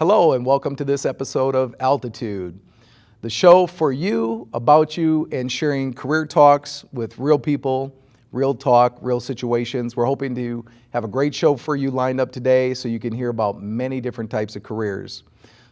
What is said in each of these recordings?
Hello and welcome to this episode of Altitude, the show for you, about you, and sharing career talks with real people, real talk, real situations. We're hoping to have a great show for you lined up today so you can hear about many different types of careers.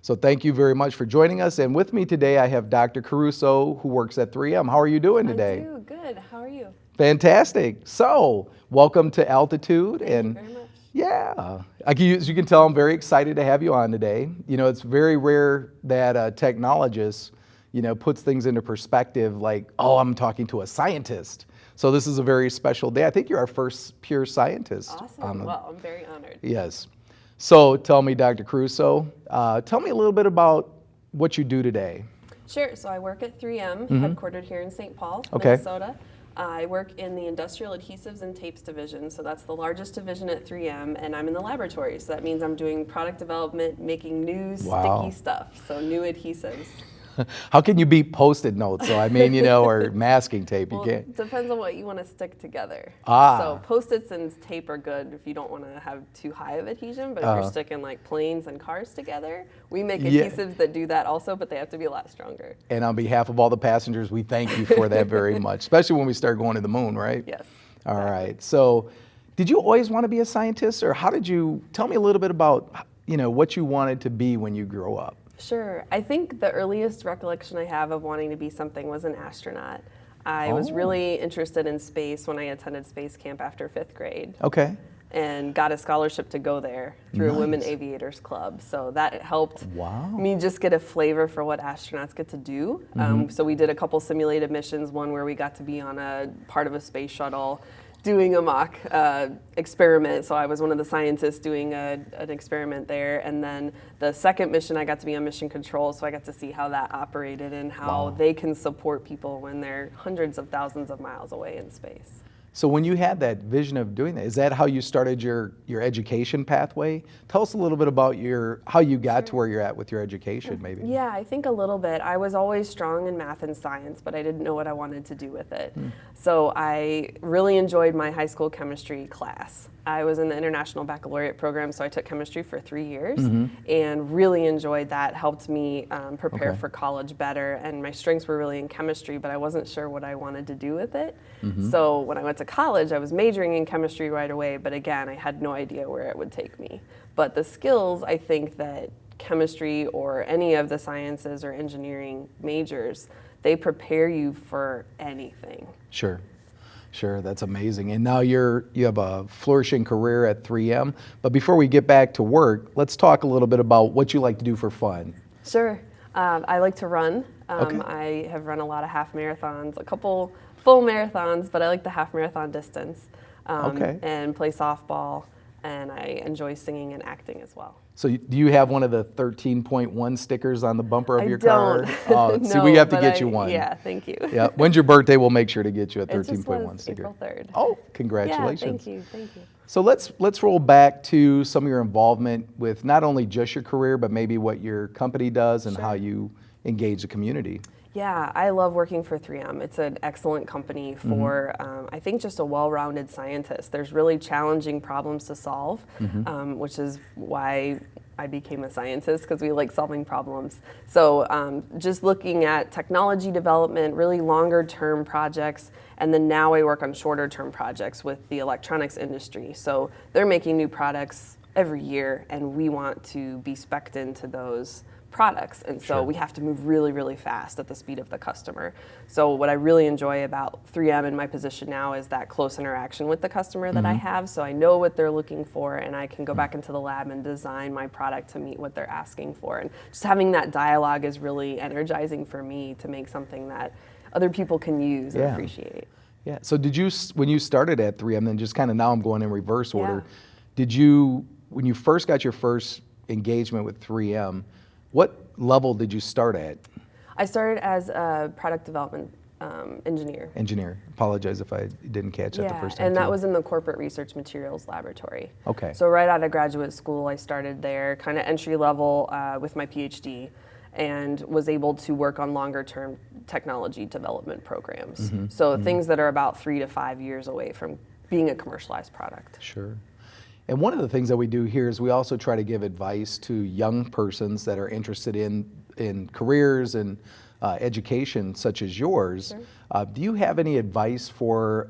So thank you very much for joining us. And with me today, I have Dr. Caruso, who works at 3M. How are you doing today? I do, good. How are you? Fantastic. So welcome to Altitude. Thank you very much. Yeah, as you can tell, I'm very excited to have you on today. You know, it's very rare that a technologist, puts things into perspective like, oh, I'm talking to a scientist. So this is a very special day. I think you're our first pure scientist. Awesome. Well, I'm very honored. Yes. So tell me, Dr. Caruso, tell me a little bit about what you do today. Sure. So I work at 3M, headquartered here in St. Paul, Okay. Minnesota. I work in the Industrial Adhesives and Tapes division, so that's the largest division at 3M, and I'm in the laboratory, so that means I'm doing product development, making new sticky stuff, so new adhesives. How can you beat Post-it notes? So I mean, or masking tape. Well, You can't. it depends on what you want to stick together. Ah. So Post-its and tape are good if you don't want to have too high of adhesion, but if you're sticking like planes and cars together, we make adhesives that do that also, but they have to be a lot stronger. And on behalf of all the passengers, we thank you for that very much, especially when we start going to the moon, right? Yes. All exactly. right. So did you always want to be a scientist, or tell me a little bit about, what you wanted to be when you grew up? Sure. I think the earliest recollection I have of wanting to be something was an astronaut. I was really interested in space when I attended space camp after 5th grade. Okay. And got a scholarship to go there through a Women Aviators Club. So that helped me just get a flavor for what astronauts get to do. So we did a couple simulated missions, one where we got to be on a part of a space shuttle doing a mock experiment. So I was one of the scientists doing an experiment there. And then the second mission, I got to be on mission control. So I got to see how that operated and how they can support people when they're hundreds of thousands of miles away in space. So when you had that vision of doing that, is that how you started your education pathway? Tell us a little bit about how you got to where you're at with your education, maybe. Yeah, I think a little bit. I was always strong in math and science, but I didn't know what I wanted to do with it. So I really enjoyed my high school chemistry class. I was in the International Baccalaureate program, so I took chemistry for 3 years and really enjoyed that. Helped me prepare for college better, and my strengths were really in chemistry, but I wasn't sure what I wanted to do with it. So when I went to college, I was majoring in chemistry right away, but again, I had no idea where it would take me. But the skills, I think that chemistry or any of the sciences or engineering majors, they prepare you for anything. Sure, that's amazing. And now you have a flourishing career at 3M. But before we get back to work, let's talk a little bit about what you like to do for fun. Sure. I like to run. I have run a lot of half marathons, a couple full marathons, but I like the half marathon distance. And play softball, and I enjoy singing and acting as well. So do you have one of the 13.1 stickers on the bumper of your car? Oh, see, we have to get you one. Yeah, thank you. Yeah. When's your birthday? We'll make sure to get you a 13.1 sticker. April 3rd. Oh, congratulations. Yeah, thank you. So let's roll back to some of your involvement with not only just your career, but maybe what your company does and how you engage the community. Yeah, I love working for 3M. It's an excellent company for, I think, just a well-rounded scientist. There's really challenging problems to solve, which is why I became a scientist, because we like solving problems. So just looking at technology development, really longer-term projects, and then now I work on shorter-term projects with the electronics industry. So they're making new products every year, and we want to be spec'd into those products, and so we have to move really, really fast at the speed of the customer. So what I really enjoy about 3M in my position now is that close interaction with the customer that I have, so I know what they're looking for, and I can go back into the lab and design my product to meet what they're asking for. And just having that dialogue is really energizing for me to make something that other people can use and appreciate. Yeah, so when you started at 3M, then just kind of now I'm going in reverse order, when you first got your first engagement with 3M, what level did you start at? I started as a product development engineer. Apologize if I didn't catch that the first time. And that was in the corporate research materials laboratory. Okay. So right out of graduate school, I started there, kind of entry level with my PhD, and was able to work on longer term technology development programs. So things that are about 3 to 5 years away from being a commercialized product. Sure. And one of the things that we do here is we also try to give advice to young persons that are interested in careers and education such as yours. Sure. Do you have any advice for,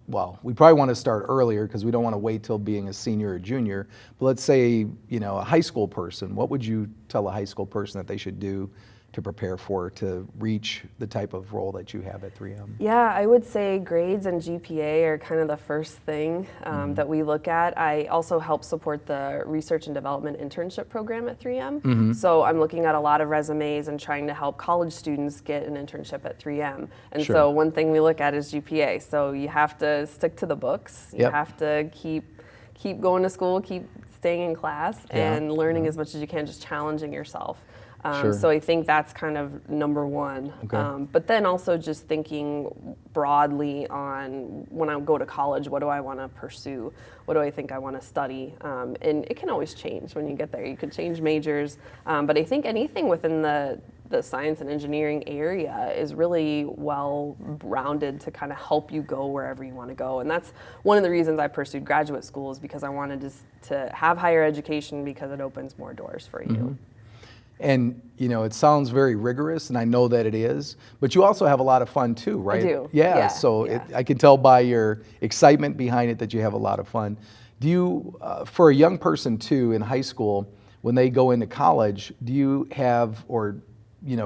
well, we probably want to start earlier because we don't want to wait till being a senior or junior, but let's say, a high school person. What would you tell a high school person that they should do to prepare for, to reach the type of role that you have at 3M? Yeah, I would say grades and GPA are kind of the first thing that we look at. I also help support the research and development internship program at 3M. So I'm looking at a lot of resumes and trying to help college students get an internship at 3M. And Sure. so one thing we look at is GPA. So you have to stick to the books. You Yep. have to keep going to school, keep staying in class, Yeah. and learning as much as you can, just challenging yourself. Sure. So I think that's kind of number one. Okay. But then also just thinking broadly on when I go to college, what do I want to pursue? What do I think I want to study? And it can always change when you get there. You could change majors. But I think anything within the science and engineering area is really well-rounded to kind of help you go wherever you want to go. And that's one of the reasons I pursued graduate school, is because I wanted to have higher education because it opens more doors for you. And, it sounds very rigorous, and I know that it is, but you also have a lot of fun too, right? I do. Yeah, Yeah, so yeah. I can tell by your excitement behind it that you have a lot of fun. Do you, for a young person too in high school, when they go into college, do you have, or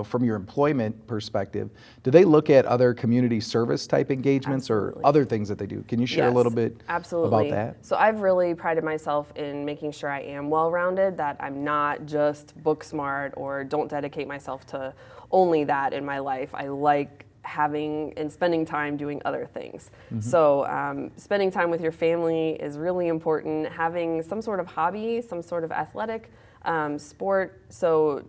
from your employment perspective, do they look at other community service type engagements Absolutely. or other things that they do? Can you share a Yes, little bit absolutely. about that? So I've really prided myself in making sure I am well-rounded, that I'm not just book smart or don't dedicate myself to only that in my life. I like having and spending time doing other things. So spending time with your family is really important. Having some sort of hobby, some sort of athletic sport. So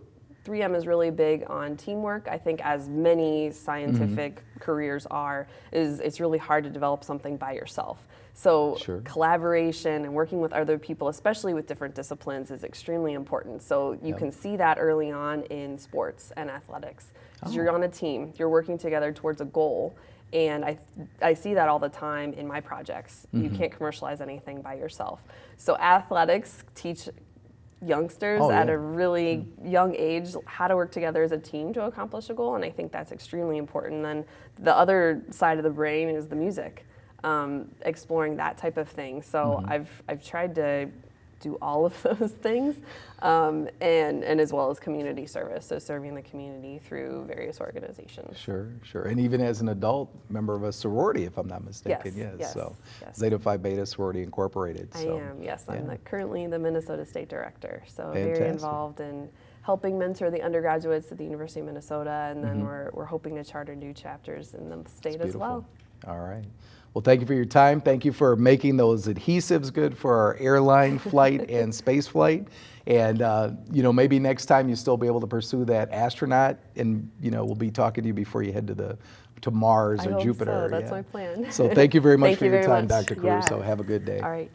3M is really big on teamwork. I think, as many scientific careers are, it's really hard to develop something by yourself. So Sure. collaboration and working with other people, especially with different disciplines, is extremely important. So you can see that early on in sports and athletics. 'Cause you're on a team, you're working together towards a goal. And I see that all the time in my projects. You can't commercialize anything by yourself. So athletics teach youngsters Oh, at yeah. a really young age how to work together as a team to accomplish a goal, and I think that's extremely important. Then the other side of the brain is the music, exploring that type of thing. So I've tried to do all of those things, and as well as community service, so serving the community through various organizations. Sure. And even as an adult, member of a sorority, if I'm not mistaken. Yes, So yes. Zeta Phi Beta Sorority Incorporated. I So, am, yes. I'm yeah. currently the Minnesota State Director, so very Fantastic. involved in helping mentor the undergraduates at the University of Minnesota, and then we're hoping to charter new chapters in the state as Beautiful. well. All right. Well, thank you for your time. Thank you for making those adhesives good for our airline flight and space flight. And, maybe next time you still be able to pursue that astronaut, and, we'll be talking to you before you head to Mars I or hope Jupiter. so. That's my plan. So thank you very much Thank for you your very time, much. Dr. Caruso. Yeah. Have a good day. All right.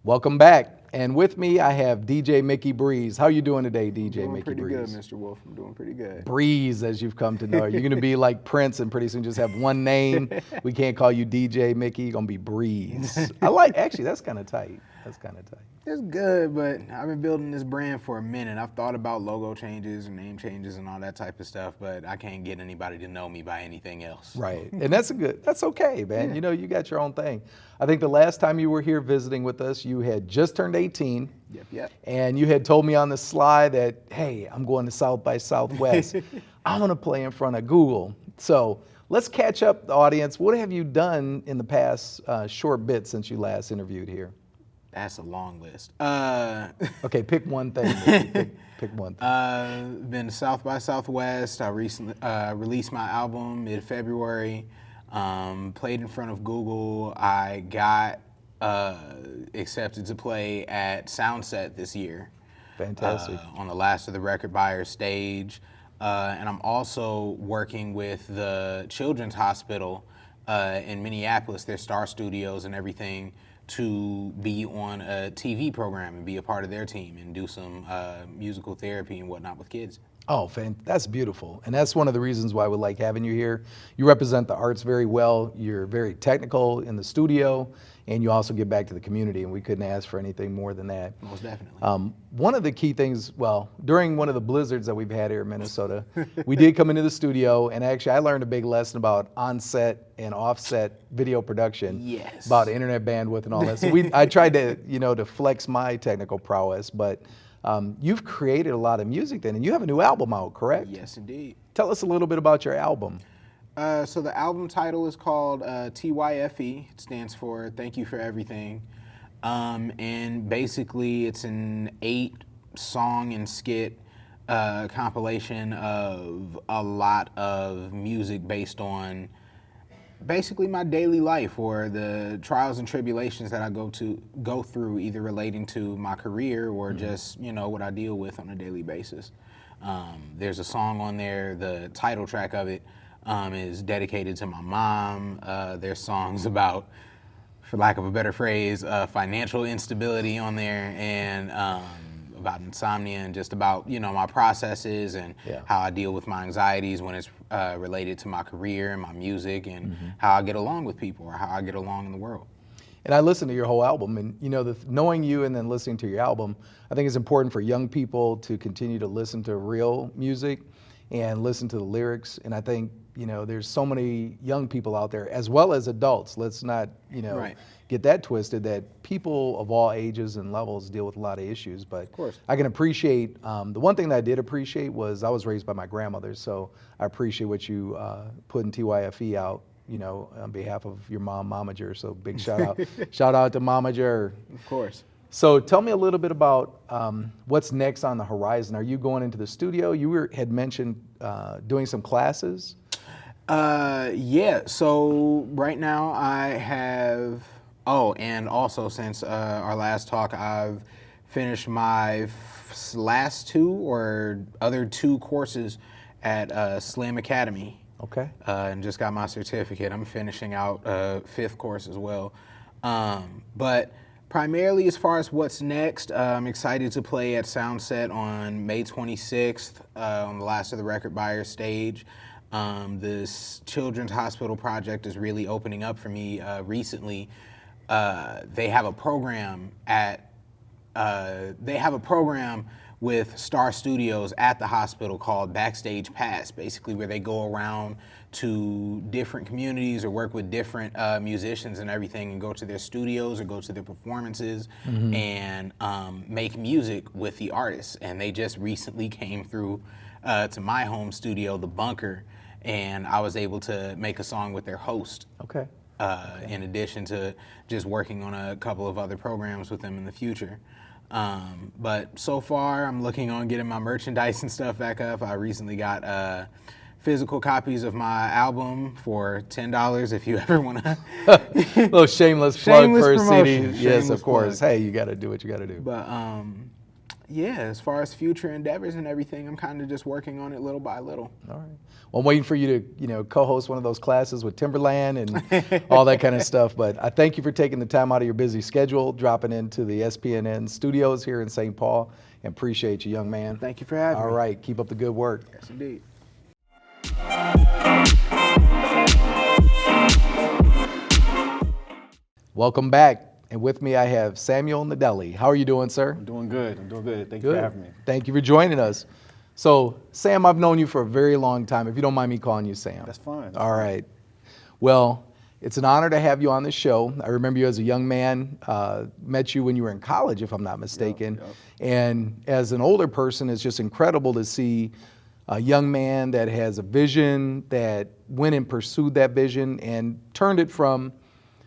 Welcome back. And with me, I have DJ Mickey Breeze. How you doing today, DJ Doing Mickey pretty Breeze? good, Mr. Wolf. I'm doing pretty good. Breeze, as you've come to know. You're going to be like Prince and pretty soon just have one name. We can't call you DJ Mickey. You're going to be Breeze. Actually, that's kind of tight. That's kind of tight. It's good, but I've been building this brand for a minute. I've thought about logo changes and name changes and all that type of stuff, but I can't get anybody to know me by anything else. Right. And that's okay, man. Yeah. You know, you got your own thing. I think the last time you were here visiting with us, you had just turned 18. Yep. And you had told me on the slide that, hey, I'm going to South by Southwest. I'm going to play in front of Google. So let's catch up the audience. What have you done in the past short bit since you last interviewed here? That's a long list. Okay, pick one thing. Pick one thing. Been to South by Southwest. I recently released my album mid-February. Played in front of Google. I got accepted to play at Soundset this year. Fantastic. On the Last of the Record Buyers stage. And I'm also working with the Children's Hospital in Minneapolis, their Star Studios and everything, to be on a TV program and be a part of their team and do some musical therapy and whatnot with kids. Oh, that's beautiful. And that's one of the reasons why we like having you here. You represent the arts very well. You're very technical in the studio, and you also give back to the community, and we couldn't ask for anything more than that. Most definitely. One of the key things, during one of the blizzards that we've had here in Minnesota, we did come into the studio, and actually I learned a big lesson about on-set and off-set video production. Yes. About internet bandwidth and all that. So I tried to, to flex my technical prowess, but you've created a lot of music then, and you have a new album out, correct? Yes, indeed. Tell us a little bit about your album. So the album title is called TYFE. It stands for Thank You for Everything. And basically it's an 8-song and skit compilation of a lot of music based on basically my daily life or the trials and tribulations that I go through, either relating to my career or just, what I deal with on a daily basis. There's a song on there, the title track of it is dedicated to my mom. There's songs about, for lack of a better phrase, financial instability on there, and about insomnia, and just about my processes and how I deal with my anxieties when it's related to my career and my music, and how I get along with people or how I get along in the world. And I listened to your whole album, and knowing you and then listening to your album, I think it's important for young people to continue to listen to real music and listen to the lyrics. And I think there's so many young people out there as well as adults. Let's not get that twisted, that people of all ages and levels deal with a lot of issues. But of course, I can appreciate the one thing that I did appreciate was I was raised by my grandmother, so I appreciate what you put in TYFE out, on behalf of your mom, Mama Jer. So big shout out, shout out to Mama Jer. Of course. So tell me a little bit about what's next on the horizon. Are you going into the studio? You had mentioned doing some classes. Yeah, so right now I have, and also since our last talk, I've finished my last 2 or other 2 courses at Slam Academy. Okay. And just got my certificate. I'm finishing out a 5th course as well. But primarily as far as what's next, I'm excited to play at Soundset on May 26th on the Last of the Record Buyers stage. This Children's Hospital project is really opening up for me recently. They have a program with Star Studios at the hospital called Backstage Pass, basically where they go around to different communities or work with different musicians and everything, and go to their studios or go to their performances and make music with the artists. And they just recently came through to my home studio, The Bunker, and I was able to make a song with their host. Okay. In addition to just working on a couple of other programs with them in the future. But so far, I'm looking on getting my merchandise and stuff back up. I recently got physical copies of my album for $10 if you ever want to. Little shameless plug for a CD. Shameless Yes, of course. plug. Hey, you got to do what you got to do. But Yeah, as far as future endeavors and everything, I'm kind of just working on it little by little. All right. Well, I'm waiting for you to, co-host one of those classes with Timberland and all that kind of stuff. But I thank you for taking the time out of your busy schedule, dropping into the SPNN studios here in St. Paul, and appreciate you, young man. Thank you for having me. All right. Keep up the good work. Yes, indeed. Welcome back. And with me, I have Samuel Ndely. How are you doing, sir? I'm doing good. Thank you for having me. Thank you for joining us. So, Sam, I've known you for a very long time. If you don't mind me calling you Sam. That's fine. All right. Well, it's an honor to have you on the show. I remember you as a young man, met you when you were in college, if I'm not mistaken. Yep. And as an older person, it's just incredible to see a young man that has a vision, that went and pursued that vision and turned it from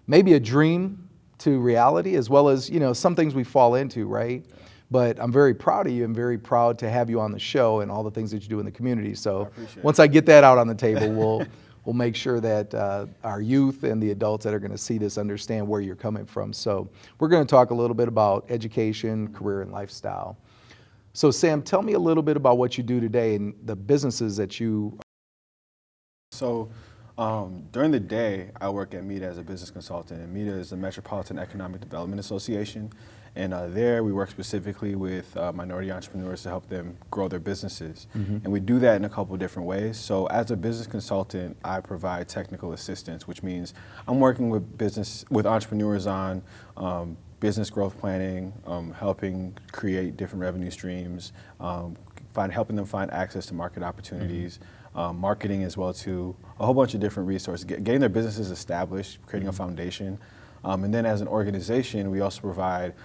maybe a dream to reality, as well as, some things we fall into, right? But I'm very proud of you and very proud to have you on the show and all the things that you do in the community. So once I get that out on the table, we'll make sure that our youth and the adults that are going to see this understand where you're coming from. So we're going to talk a little bit about education, career, and lifestyle. So Sam, tell me a little bit about what you do today and the businesses that you. So during the day, I work at MEDA as a business consultant, and MEDA is the Metropolitan Economic Development Association. And there we work specifically with minority entrepreneurs to help them grow their businesses. And we do that in a couple of different ways. So as a business consultant, I provide technical assistance, which means I'm working with entrepreneurs on business growth planning, helping create different revenue streams, helping them find access to market opportunities, marketing as well too, a whole bunch of different resources, getting their businesses established, creating a foundation. And then as an organization, we also provide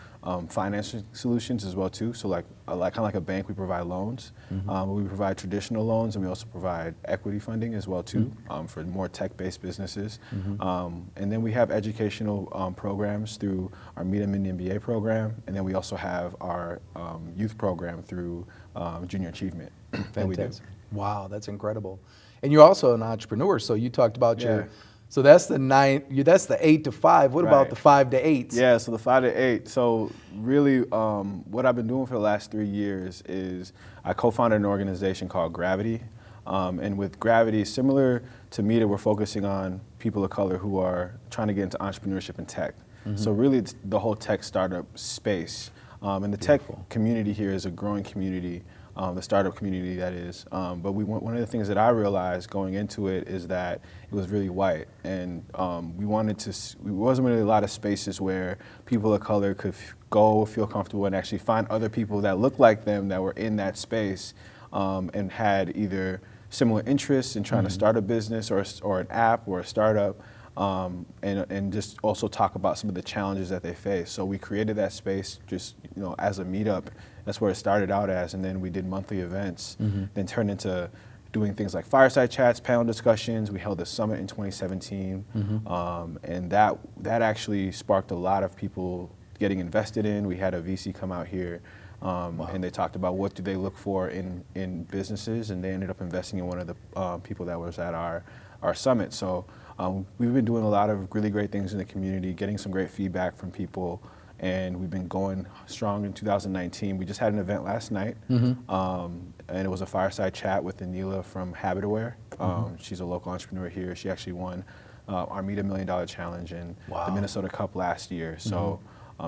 financial solutions as well too. So like kind of like a bank, we provide loans. We provide traditional loans, and we also provide equity funding as well too, for more tech-based businesses. And then we have educational programs through our MEDA Mini MBA program, and then we also have our youth program through Junior Achievement. that we do. Wow, that's incredible. And you're also an entrepreneur, so you talked about your. So that's that's the 8 to 5. What about the 5 to 8? Yeah, so the 5 to 8. So really what I've been doing for the last 3 years is I co-founded an organization called Gravity. And with Gravity, similar to MEDA, we're focusing on people of color who are trying to get into entrepreneurship and tech. So really it's the whole tech startup space. And the tech community here is a growing community. The startup community, that is. But one of the things that I realized going into it is that it was really white, and we wasn't really a lot of spaces where people of color could go, feel comfortable, and actually find other people that looked like them that were in that space and had either similar interests in trying to start a business or an app or a startup. And just also talk about some of the challenges that they face. So we created that space just as a meetup. That's where it started out as, and then we did monthly events, then turned into doing things like fireside chats, panel discussions. We held a summit in 2017, and that actually sparked a lot of people getting invested in. We had a VC come out here, and they talked about what do they look for in businesses, and they ended up investing in one of the people that was at our summit. So we've been doing a lot of really great things in the community, getting some great feedback from people, and we've been going strong in 2019. We just had an event last night, and it was a fireside chat with Ndely from Habitaware. She's a local entrepreneur here. She actually won our Meet $1 Million Challenge and the Minnesota Cup last year. So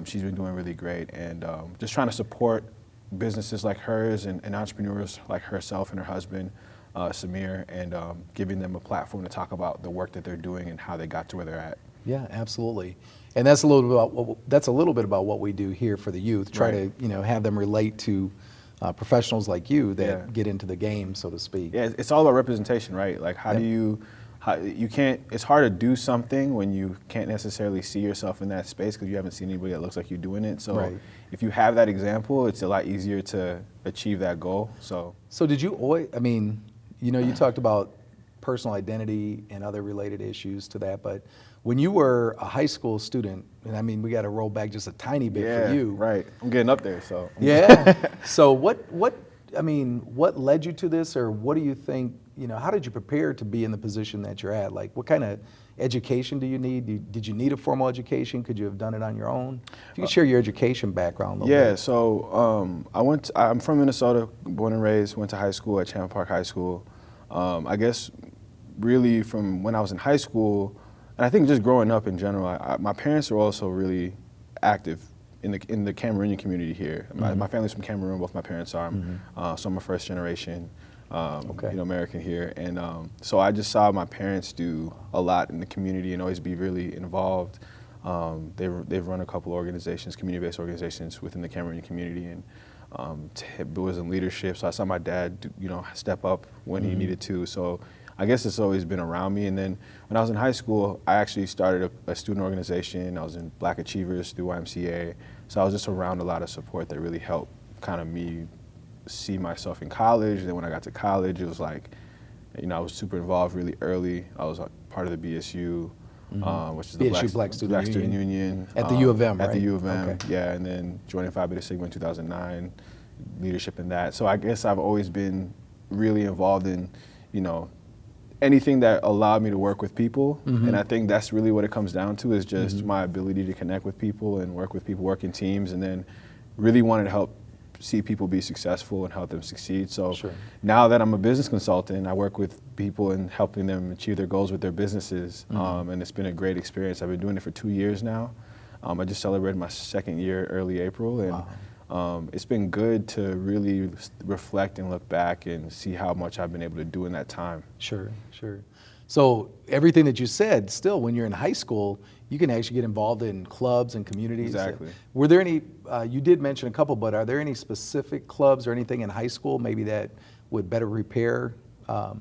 she's been doing really great, and just trying to support businesses like hers and entrepreneurs like herself and her husband, Samir, and giving them a platform to talk about the work that they're doing and how they got to where they're at. Yeah, absolutely. And that's a little bit about what we do here for the youth. Try to have them relate to professionals like you that get into the game, so to speak. Yeah, it's all about representation, right? Like how do you can't. It's hard to do something when you can't necessarily see yourself in that space because you haven't seen anybody that looks like you doing it. So if you have that example, it's a lot easier to achieve that goal. So did you always? I mean, you talked about personal identity and other related issues to that, but when you were a high school student, and I mean, we got to roll back just a tiny bit for you. Right. I'm getting up there, so. Yeah. So what led you to this, or what do you think, how did you prepare to be in the position that you're at? Like, what kind of education do you need? Did you need a formal education? Could you have done it on your own? If you could share your education background a little bit. Yeah, so I'm from Minnesota, born and raised, went to high school at Champ Park High School. I guess really from when I was in high school, and I think just growing up in general, my parents are also really active in the Cameroonian community here. My family's from Cameroon, both my parents are, so I'm a first generation American here. And so I just saw my parents do a lot in the community and always be really involved. They've run a couple organizations, community-based organizations within the Cameroonian community, and was in leadership. So I saw my dad, step up when he needed to. So I guess it's always been around me. And then when I was in high school, I actually started a student organization. I was in Black Achievers through YMCA. So I was just around a lot of support that really helped kind of me see myself in college. And then when I got to college, it was like, I was super involved really early. I was part of the BSU, which is the BSU Black Student Union. At the U of M, right? At the U of M, Okay. yeah. And then joining Phi Beta Sigma in 2009, leadership in that. So I guess I've always been really involved in, anything that allowed me to work with people. And I think that's really what it comes down to, is just my ability to connect with people and work with people, work in teams, and then really wanted to help see people be successful and help them succeed. So now that I'm a business consultant, I work with people and helping them achieve their goals with their businesses. And it's been a great experience. I've been doing it for 2 years now. I just celebrated my second year early April, and it's been good to really reflect and look back and see how much I've been able to do in that time. Sure. So everything that you said, still, when you're in high school, you can actually get involved in clubs and communities. Exactly. Were there any, you did mention a couple, but are there any specific clubs or anything in high school maybe that would better prepare a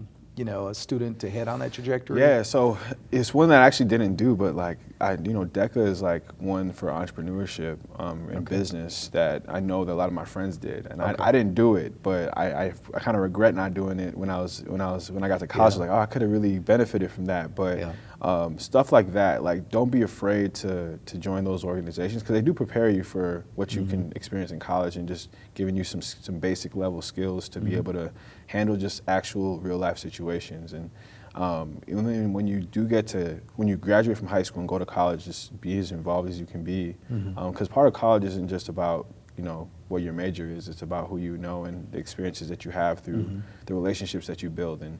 student to head on that trajectory? Yeah, so it's one that I actually didn't do, but DECA is like one for entrepreneurship and business that I know that a lot of my friends did, and I didn't do it, but I kind of regret not doing it when I got to college. Like, I could have really benefited from that, but stuff like that, like, don't be afraid to join those organizations, because they do prepare you for what you can experience in college, and just giving you some basic level skills to be able to handle just actual real life situations. And when you graduate from high school and go to college, just be as involved as you can be, because part of college isn't just about what your major is. It's about who you know and the experiences that you have through the relationships that you build. And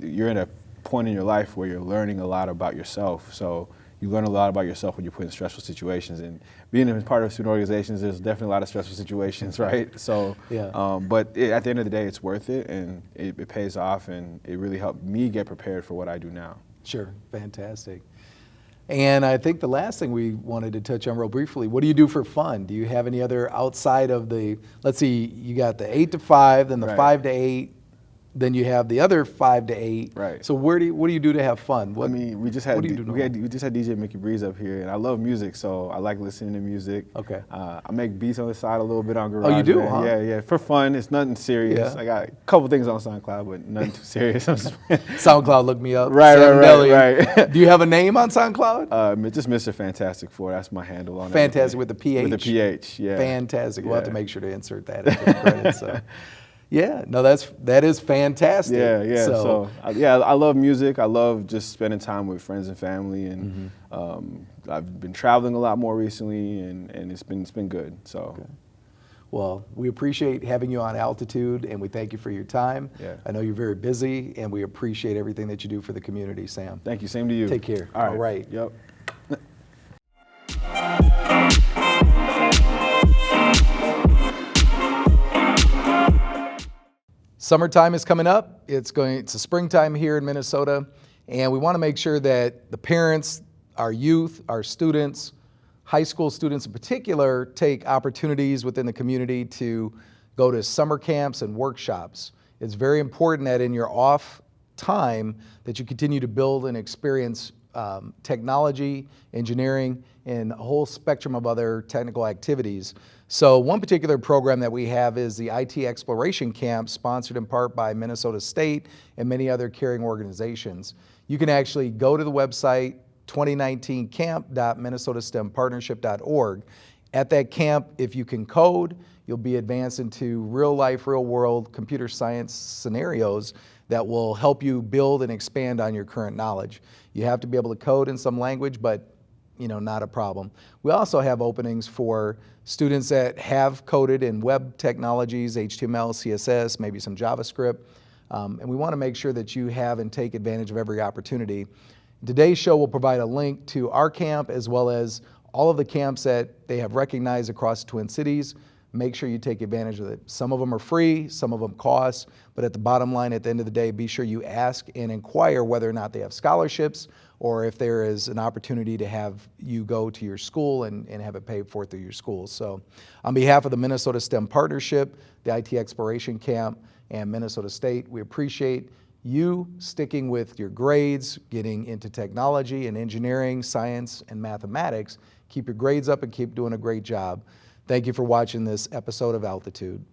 you're in a point in your life where you're learning a lot about yourself. So you learn a lot about yourself when you're put in stressful situations. And being a part of student organizations, there's definitely a lot of stressful situations, right? So, but at the end of the day, it's worth it, and it pays off, and it really helped me get prepared for what I do now. Sure, fantastic. And I think the last thing we wanted to touch on real briefly, what do you do for fun? Do you have any other outside of let's see, you got the 8 to 5, then the 5 to 8, then you have the other 5 to 8. Right. So what do you do to have fun? We just had DJ Mickey Breeze up here, and I love music, so I like listening to music. Okay. I make beats on the side a little bit on GarageBand. Oh, you do, huh? Yeah, for fun. It's nothing serious. Yeah. I got a couple things on SoundCloud, but nothing too serious. SoundCloud, look me up. Right. Do you have a name on SoundCloud? Just Mr. Fantastic 4. That's my handle on it. Fantastic with the PH. With the PH, yeah. Fantastic. We'll have to make sure to insert that into the credits. So. Yeah, no, that is fantastic. Yeah. So I love music. I love just spending time with friends and family, and I've been traveling a lot more recently, and it's been good. So. Okay. Well, we appreciate having you on Altitude, and we thank you for your time. Yeah. I know you're very busy, and we appreciate everything that you do for the community, Sam. Thank you. Same to you. Take care. All right. Yep. Summertime is coming up. It's a springtime here in Minnesota, and we want to make sure that the parents, our youth, our students, high school students in particular, take opportunities within the community to go to summer camps and workshops. It's very important that in your off time that you continue to build and experience technology, engineering, and a whole spectrum of other technical activities. So one particular program that we have is the IT Exploration Camp, sponsored in part by Minnesota State and many other caring organizations. You can actually go to the website 2019camp.minnesotastempartnership.org, At that camp, if you can code, you'll be advanced into real life, real world computer science scenarios that will help you build and expand on your current knowledge. You have to be able to code in some language, but not a problem. We also have openings for students that have coded in web technologies, HTML, CSS, maybe some JavaScript, and we want to make sure that you have and take advantage of every opportunity. Today's show will provide a link to our camp as well as all of the camps that they have recognized across the Twin Cities. Make sure you take advantage of it. Some of them are free, some of them cost, but at the bottom line, at the end of the day, be sure you ask and inquire whether or not they have scholarships or if there is an opportunity to have you go to your school and have it paid for through your school. So on behalf of the Minnesota STEM Partnership, the IT Exploration Camp, and Minnesota State, we appreciate you sticking with your grades, getting into technology and engineering, science, and mathematics. Keep your grades up and keep doing a great job. Thank you for watching this episode of Altitude.